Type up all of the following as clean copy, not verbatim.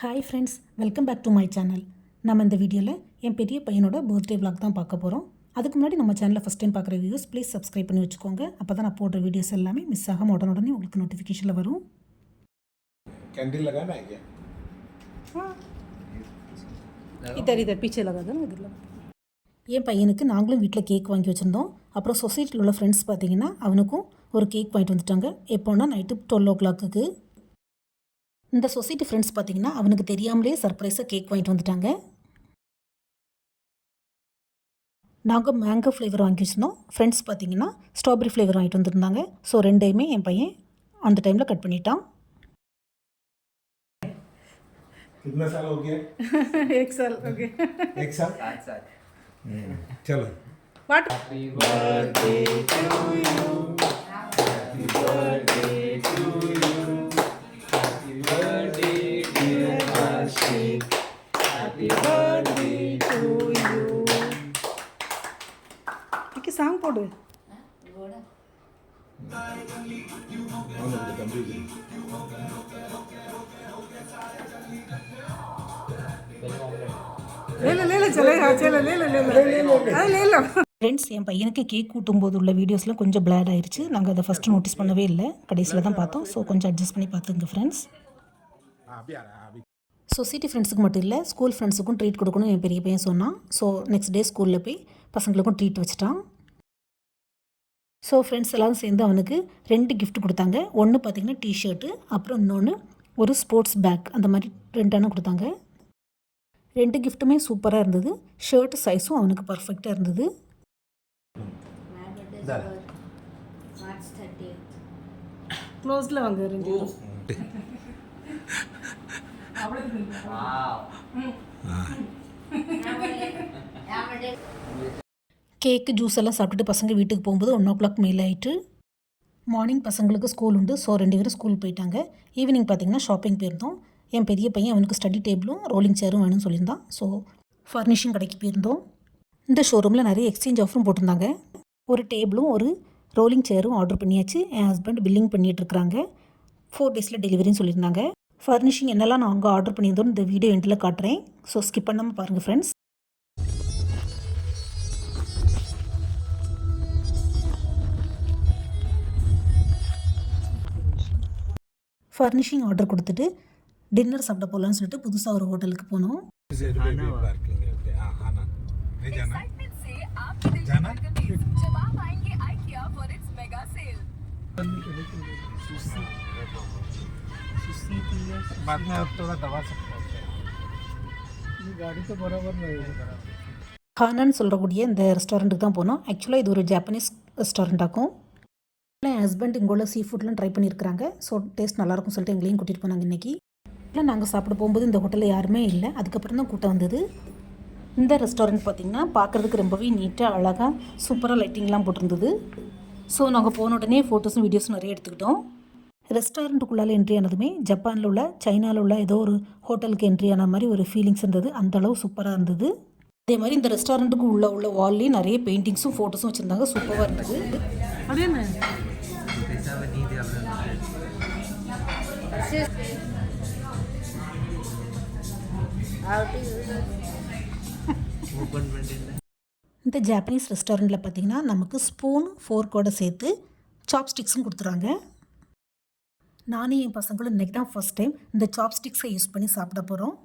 Hi friends, welcome back to my channel. நம்ம இந்த வீடியோவில் என் பெரிய பையனோட பர்த்டே விளாக் தான் பார்க்க போகிறோம். அதுக்கு முன்னாடி நம்ம சேனலில் ஃபஸ்ட் டைம் பார்க்குற வீடியோஸ் ப்ளீஸ் சப்ஸ்கிரைப் பண்ணி வச்சுக்கோங்க. அப்போ தான் நான் போடுற வீடியோஸ் எல்லாமே மிஸ் ஆகாமல் உடனே உங்களுக்கு நோட்டிஃபிகேஷனில் வரும். कैंडल लगाना है क्या? इधर पीछे लगा दो ना इधर. என் பையனுக்கு நாங்களும் வீட்டில் கேக் வாங்கி வச்சுருந்தோம். அப்புறம் சொசைட்டியில் உள்ள ஃப்ரெண்ட்ஸ் பார்த்திங்கன்னா அவனுக்கும் ஒரு கேக் வாங்கிட்டு வந்துட்டாங்க. எப்போன்னா நைட்டு 12 o'clock. இந்த சொசைட்டி ஃப்ரெண்ட்ஸ் பார்த்திங்கன்னா அவனுக்கு தெரியாமலே சர்ப்ரைஸாக கேக் வாங்கிட்டு வந்துட்டாங்க. நாங்கள் மேங்கோ ஃப்ளேவர் வாங்கி வச்சுருந்தோம். ஃப்ரெண்ட்ஸ் பார்த்திங்கன்னா ஸ்ட்ராபெரி ஃப்ளேவர் வாங்கிட்டு வந்துருந்தாங்க. ஸோ ரெண்டையுமே என் பையன் அந்த டைமில் கட் பண்ணிட்டான். कितना साल हो गया? 1 साल हो गया. 1 साल? चलो. What? Happy birthday to you. Happy birthday to you. Happy birthday dear Ashik. Happy birthday to you. Okay, song போடு. ஃப்ரெண்ட்ஸ், என் பையனுக்கு கேக் கூட்டும் போது உள்ள வீடியோஸ்லாம் கொஞ்சம் பிளாட் ஆயிடுச்சு. நாங்கள் அதை ஃபஸ்ட்டு நோட்டீஸ் பண்ணவே இல்லை, கடைசியில் தான் பார்த்தோம். ஸோ கொஞ்சம் அட்ஜஸ்ட் பண்ணி பார்த்துங்க ஃப்ரெண்ட்ஸ். சொசைட்டி ஃப்ரெண்ட்ஸுக்கு மட்டும் இல்லை, ஸ்கூல் ஃப்ரெண்ட்ஸுக்கும் ட்ரீட் கொடுக்கணும் என் பெரிய பையன் சொன்னான். ஸோ நெக்ஸ்ட் டே ஸ்கூலில் போய் பசங்களுக்கும் ட்ரீட் வச்சுட்டான். ஸோ ஃப்ரெண்ட்ஸ் எல்லோரும் சேர்ந்து அவனுக்கு 2 கிஃப்ட் கொடுத்தாங்க. ஒன்று பார்த்திங்கன்னா டிஷர்ட்டு, அப்புறம் இன்னொன்று ஒரு ஸ்போர்ட்ஸ் பேக், அந்த மாதிரி 2 கொடுத்தாங்க. 2 கிஃப்ட்டுமே சூப்பராக இருந்தது. ஷர்ட் சைஸும் அவனுக்கு பர்ஃபெக்டாக இருந்தது. க்ளோஸில் வாங்க 2. கேக்கு ஜூஸ் எல்லாம் சாப்பிட்டுட்டு பசங்க வீட்டுக்கு போகும்போது 1 o'clock மேலே ஆகிட்டு. மார்னிங் பசங்களுக்கு ஸ்கூல் உண்டு. ஸோ 2 பேரும் ஸ்கூல் போயிட்டாங்க. ஈவினிங் பார்த்திங்கன்னா ஷாப்பிங் போயிருந்தோம். என் பெரிய பையன் அவனுக்கு ஸ்டடி டேபிளும் ரோலிங் சேரும் வேணும்னு சொல்லியிருந்தான். ஸோ ஃபர்னிஷிங் கடைக்கு போயிருந்தோம். இந்த ஷோரூமில் நிறைய எக்ஸ்சேஞ்ச் ஆஃபரும் போட்டிருந்தாங்க. ஒரு டேபிளும் ஒரு ரோலிங் சேரும் ஆர்டர் பண்ணியாச்சு. என் ஹஸ்பண்ட் பில்லிங் பண்ணிகிட்ருக்குறாங்க. 4 daysல டெலிவரின்னு சொல்லியிருந்தாங்க. ஃபர்னிஷிங் என்னெல்லாம் நான் அங்கே ஆர்டர் பண்ணியிருந்தோம் இந்த வீடியோ எண்டில் காட்டுறேன். ஸோ ஸ்கிப் பண்ணாமல் பாருங்கள் ஃப்ரெண்ட்ஸ். ஃபர்னிஷிங் ஆர்டர் கொடுத்துட்டு டின்னர் சாப்பிட போகலான்னு சொல்லிட்டு புதுசாக ஒரு ஹோட்டலுக்கு போனோம். ஹானான்னு சொல்லக்கூடிய இந்த ரெஸ்டாரண்ட்டுக்கு தான் போனோம். ஆக்சுவலாக இது ஒரு ஜாப்பனீஸ் ரெஸ்டாரண்ட்டாகும். என் ஹஸ்பண்ட் இங்கே உள்ள சீ ஃபுட்லாம் ட்ரை பண்ணியிருக்கிறாங்க. ஸோ டேஸ்ட் நல்லாயிருக்கும் சொல்லிட்டு எங்களையும் கூட்டிகிட்டு போனாங்க இன்றைக்கி. இல்லை, நாங்கள் சாப்பிட போகும்போது இந்த ஹோட்டலில் யாருமே இல்லை. அதுக்கப்புறம் தான் கூட்டம் வந்தது. இந்த ரெஸ்டாரண்ட் பார்த்திங்கன்னா பார்க்குறதுக்கு ரொம்பவே நீட்டாக அழகாக சூப்பராக லைட்டிங்லாம் போட்டிருந்தது. ஸோ நாங்கள் போன உடனே ஃபோட்டோஸும் வீடியோஸும் நிறைய எடுத்துக்கிட்டோம். ரெஸ்டாரண்ட்டுக்குள்ளால் என்ட்ரி ஆனதுமே ஜப்பானில் உள்ள சைனாவில் உள்ள ஏதோ ஒரு ஹோட்டலுக்கு என்ட்ரி ஆன மாதிரி ஒரு ஃபீலிங்ஸ் இருந்தது. அந்தளவு சூப்பராக இருந்தது. அதே மாதிரி இந்த ரெஸ்டாரண்ட்டுக்கு உள்ள வால்லேயும் நிறைய பெயிண்டிங்ஸும் ஃபோட்டோஸும் வச்சுருந்தாங்க. சூப்பராக இருந்தது. அது என்ன இந்த ஜாப்பனீஸ் ரெஸ்டாரண்ட்டில் பார்த்திங்கன்னா நமக்கு ஸ்பூன் ஃபோர்க்கோடு சேர்த்து சாப்ஸ்டிக்ஸும் கொடுத்துறாங்க. நானும் என் பசங்களும் இன்றைக்கி தான் ஃபர்ஸ்ட் டைம் இந்த சாப்ஸ்டிக்ஸை யூஸ் பண்ணி சாப்பிட போகிறோம்.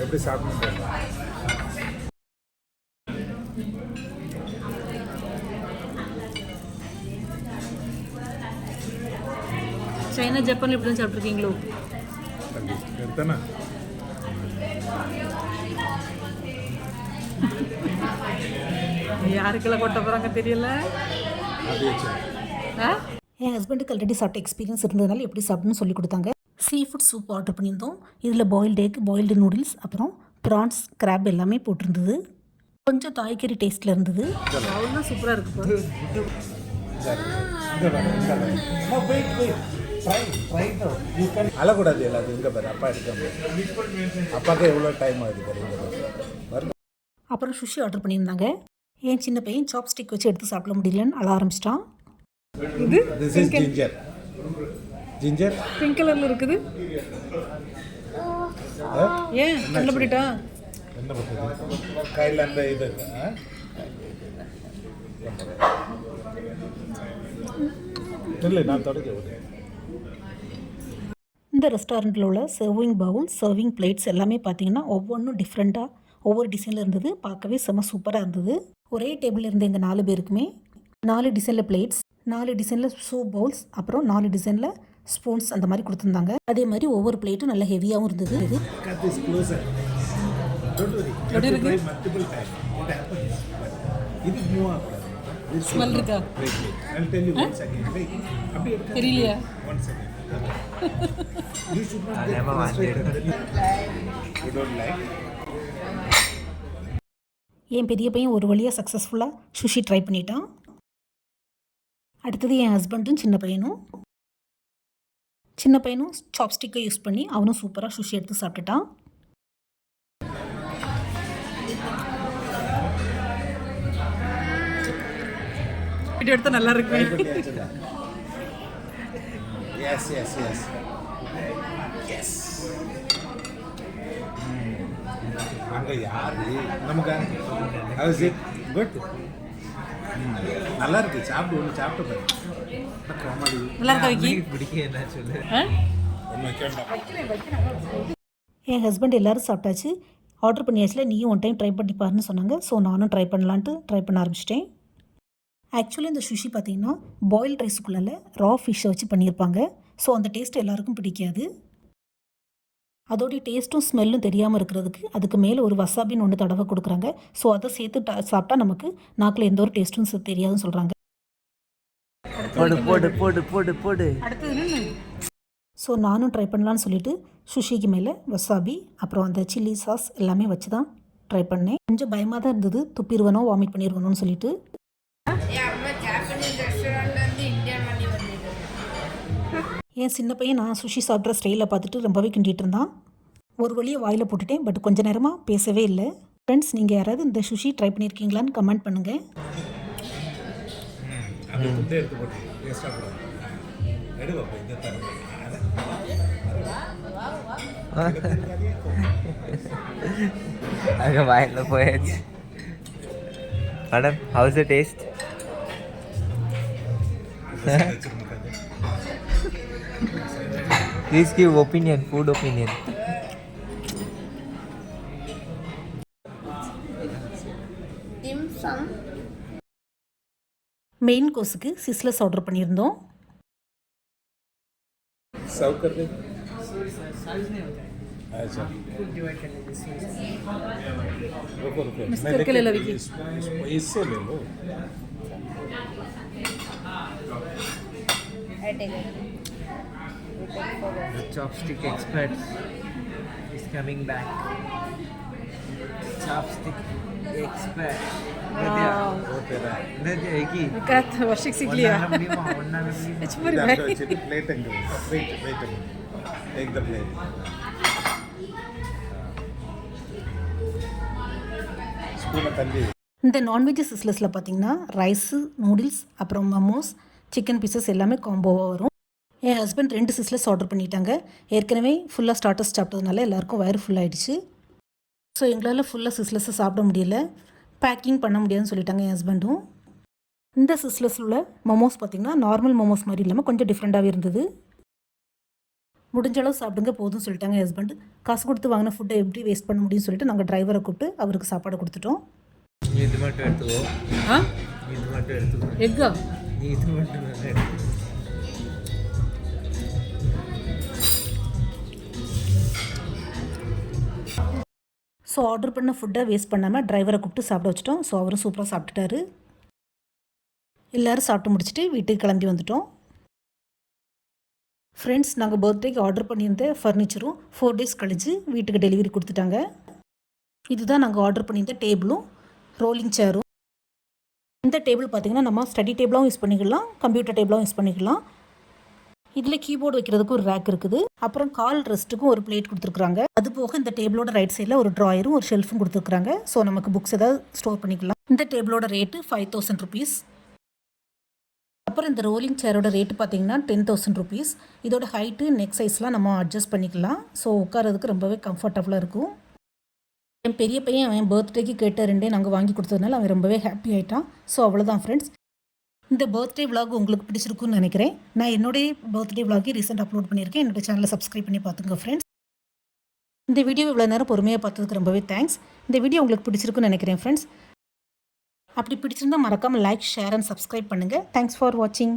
எப்படி சாப்பிடணும்? சைனா ஜப்பான் எப்படி தான் சாப்பிட்ருக்கீங்களோ? எடுத்தானா யாருக்கெல்லாம் கொட்ட போகிறாங்க தெரியல. என் ஹஸ்பண்டுக்கு ஆல்ரெடி சாப்பிட்ட எக்ஸ்பீரியன்ஸ் இருந்ததுனால எப்படி சாப்பிட்ணுன்னு சொல்லி கொடுத்தாங்க. சீ ஃபுட் சூப் ஆர்டர் பண்ணியிருந்தோம். இதில் பாயில்டு எக், பாயில்டு நூடுல்ஸ், அப்புறம் ப்ரான்ஸ், கிராப் எல்லாமே போட்டிருந்தது. கொஞ்சம் தாய்கறி டேஸ்ட்டில் இருந்தது. அவ்வளோ சூப்பராக இருக்குது. அழக்கூடாது எல்லாத்தையும். இங்கே பாரு, அப்பா எடுக்க அப்பாவுக்கு எவ்வளோ டைம் ஆகுது பாரு. அப்புறம் சுஷி ஆர்டர் பண்ணியிருந்தாங்க. என் சின்ன பையன் சாப்ஸ்டிக் வச்சு எடுத்து சாப்பிட முடியலன்னு அழ ஆரம்பிச்சிட்டான். This is ginger. Ginger pink கலரில் இருக்குது. ஏன் கண்டுபிடிட்டா? என்ன பண்ணுறது? கையில் அந்த இது இல்லை, நான் தொடக்க விடுறேன். இந்த ரெஸ்டாரண்ட்டில் உள்ள சர்விங் பவுல், சர்விங் பிளேட்ஸ் எல்லாமே பார்த்தீங்கன்னா ஒவ்வொன்றும் டிஃப்ரெண்ட்டாக ஒவ்வொரு டிசைனில் இருந்தது. பார்க்கவே செம்ம சூப்பராக இருந்தது. ஒரே டேபிளில் இருந்த எங்கள் 4 பேருக்குமே 4 டிசைனில் பிளேட்ஸ், 4 டிசைனில் சூப் பவுல்ஸ், அப்புறம் 4 டிசைனில் ஸ்பூன்ஸ் அந்த மாதிரி கொடுத்துருந்தாங்க. அதே மாதிரி ஒவ்வொரு பிளேட்டும் நல்ல ஹெவியாகவும் இருந்தது. ஸ்மெல் இருக்கா? தெரியலையா? என் பெரிய பையன் ஒரு வழியாக சக்ஸஸ்ஃபுல்லாக சுஷி ட்ரை பண்ணிட்டான். அடுத்தது என் ஹஸ்பண்டும் சின்ன பையனும் சாப்ஸ்டிக்கை யூஸ் பண்ணி அவனும் சூப்பராக சுஷி எடுத்து சாப்பிட்டுட்டான். வீடியோ எடுத்தால் நல்லா இருக்கு. Yes, yes, yes. Yes. அங்கே யாரு நமக்கு ஹவுஸ் இட் குட்? நல்லா இருக்கு. சாப்பிட்டு பாரு. நல்லா இருக்கா விக்கி? என் ஹஸ்பண்ட் எல்லோரும் சாப்பிட்டாச்சு, ஆர்டர் பண்ணியாச்சுல. நீயும் ஒன் டைம் ட்ரை பண்ணி பாருன்னு சொன்னாங்க. ஸோ நானும் ட்ரை பண்ணலான்ட்டு ட்ரை பண்ண ஆரம்பிச்சிட்டேன். ஆக்சுவலி இந்த சுஷி பார்த்திங்கன்னா பாயில்ட் ரைஸுக்குள்ளே ரா ஃபிஷ்ஷை வச்சு பண்ணியிருப்பாங்க. ஸோ அந்த டேஸ்ட் எல்லாருக்கும் பிடிக்காது. அதோடைய டேஸ்ட்டும் ஸ்மெல்லும் தெரியாமல் இருக்கிறதுக்கு அதுக்கு மேலே ஒரு வசாபின்னு ஒன்று தடவை கொடுக்குறாங்க. ஸோ அதை சேர்த்து சாப்பிட்டா நமக்கு நாக்கில் எந்த ஒரு டேஸ்ட்டும் தெரியாதுன்னு சொல்கிறாங்க. ஸோ நானும் ட்ரை பண்ணலான்னு சொல்லிட்டு சுஷிக்கு மேலே வசாபி அப்புறம் அந்த சில்லி சாஸ் எல்லாமே வச்சு தான் ட்ரை பண்ணேன். கொஞ்சம் பயமாக தான் இருந்தது, துப்பிடுவனோ வாமிட் பண்ணிடுவனோன்னு சொல்லிட்டு. என் சின்ன பையன் நான் சுஷி சாப்பிட்ற ஸ்டைலில் பார்த்துட்டு ரொம்பவே கிண்டிகிட்டு இருந்தான். ஒரு வழியை வாயில் போட்டுட்டேன், பட் கொஞ்ச நேரமாக பேசவே இல்லை. ஃப்ரெண்ட்ஸ், நீங்கள் யாராவது இந்த சுஷி ட்ரை பண்ணியிருக்கீங்களான்னு கமெண்ட் பண்ணுங்கள். அங்கே வாயில் போயாச்சு. Madam, house the taste? Please give opinion, food opinion. Dim sum. Main கோர்ஸுக்கு சிஸ்லஸ் ஆர்டர் பண்ணியிருந்தோம். सर्व कर दे। अच्छा रुको रुको मिक्स मैं करके ले लो विकी। इससे ले लो। I take it. The chopstick expert is coming back. Chopstick expert. वो तेरा विकास वर्षिक सीख लिया। It's very bad. Plate angle wait wait take the plate spoon தள்ளி இந்த நான்வெஜ் சிஸ்லஸில் பார்த்தீங்கன்னா ரைஸு, நூடுல்ஸ், அப்புறம் மமோஸ், சிக்கன் பீசஸ் எல்லாமே காம்போவாக வரும். என் ஹஸ்பண்ட் 2 சிஸ்லஸ் ஆர்டர் பண்ணிட்டாங்க. ஏற்கனவே ஃபுல்லாக ஸ்டார்டர்ஸ் சாப்பிட்டதுனால எல்லாருக்கும் வயிறு ஃபுல்லாகிடுச்சு. ஸோ எங்களால் ஃபுல்லாக சிஸ்லஸை சாப்பிட முடியல, பேக்கிங் பண்ண முடியாதுன்னு சொல்லிட்டாங்க என் ஹஸ்பண்டும். இந்த சிஸ்லஸில் உள்ள மோமோஸ் பார்த்திங்கன்னா நார்மல் மோமோஸ் மாதிரி இல்லாமல் கொஞ்சம் டிஃப்ரெண்ட்டாகவே இருந்தது. முடிஞ்ச அளவு சாப்பிடுங்க போதும்னு சொல்லிட்டாங்க என் ஹஸ்பண்ட். காசு கொடுத்து வாங்கின ஃபுட்டை எப்படி வேஸ்ட் பண்ண முடியும்னு சொல்லிட்டு நாங்கள் டிரைவரை கூப்பிட்டு அவருக்கு சாப்பாடு கொடுத்துட்டோம். இது மட்டும் எடுத்துக்கோ. இது மட்டும் எடுத்துக்கோ. எக்கா இது மட்டும் எடுத்துக்கோ. ஸோ ஆர்டர் பண்ண ஃபுட்டை வேஸ்ட் பண்ணாமல் டிரைவரை கூப்பிட்டு சாப்பிட வச்சிட்டோம். ஸோ அவரும் சூப்பராக சாப்பிட்டுட்டாரு. எல்லோரும் சாப்பிட்டு முடிச்சுட்டு வீட்டுக்கு கிளம்பி வந்துட்டோம். ஃப்ரெண்ட்ஸ், நாங்கள் பர்த்டேக்கு ஆர்டர் பண்ணியிருந்த ஃபர்னிச்சரும் 4 days கழிச்சு வீட்டுக்கு டெலிவரி கொடுத்துட்டாங்க. இதுதான் நாங்கள் ஆர்டர் பண்ணியிருந்த டேபிளும் ரோலிங் சேரும். இந்த டேபிள் பார்த்திங்கன்னா நம்ம ஸ்டடி டேபிளாகவும் யூஸ் பண்ணிக்கலாம், கம்ப்யூட்டர் டேபிளாகவும் யூஸ் பண்ணிக்கலாம். இதில் கீபோர்டு வைக்கிறதுக்கு ஒரு ரேக் இருக்குது. அப்புறம் கால் ரெஸ்ட்டுக்கும் ஒரு பிளேட் கொடுத்துருக்குறாங்க. அது போக இந்த டேபிளோட ரைட் சைடில் ஒரு ட்ராயரும் ஒரு ஷெல்ஃபும் கொடுத்துருக்குறாங்க. ஸோ நமக்கு புக்ஸ் ஏதாவது ஸ்டோர் பண்ணிக்கலாம். இந்த டேபிளோட ரேட்டு 5000 rupees. அப்புறம் இந்த ரோலிங் சேரோட ரேட்டு பார்த்தீங்கன்னா 10,000 ருபீஸ். இதோட ஹைட்டு நெக் சைஸ்லாம் நம்ம அட்ஜஸ்ட் பண்ணிக்கலாம். ஸோ உட்காரதுக்கு ரொம்பவே கம்ஃபர்டபுளாக இருக்கும். என் பெரிய பையன் அவன் பர்த்டேக்கு கேட்ட ரெண்டே நாங்கள் வாங்கி கொடுத்ததுனால அவன் ரொம்பவே ஹாப்பி ஆகிட்டான். ஸோ அவ்வளோதான் ஃப்ரெண்ட்ஸ். இந்த பர்த்டே விலாக் உங்களுக்கு பிடிச்சிருக்குன்னு நினைக்கிறேன். நான் என்னுடைய பர்த்டே விலாகை ரீசெண்ட் அப்லோட் பண்ணியிருக்கேன். என்னோட சேனலை சப்ஸ்கிரைப் பண்ணி பார்த்துங்க ஃப்ரெண்ட்ஸ். இந்த வீடியோ இவ்வளோ நேரம் பொறுமையாக பார்த்ததுக்கு ரொம்பவே தேங்க்ஸ். இந்த வீடியோ உங்களுக்கு பிடிச்சிருக்குன்னு நினைக்கிறேன் ஃப்ரெண்ட்ஸ். அப்படி பிடிச்சிருந்தால் மறக்காமல் லைக், ஷேர் அண்ட் சப்ஸ்கிரைப் பண்ணுங்கள். தேங்க்ஸ் ஃபார் வாட்சிங்.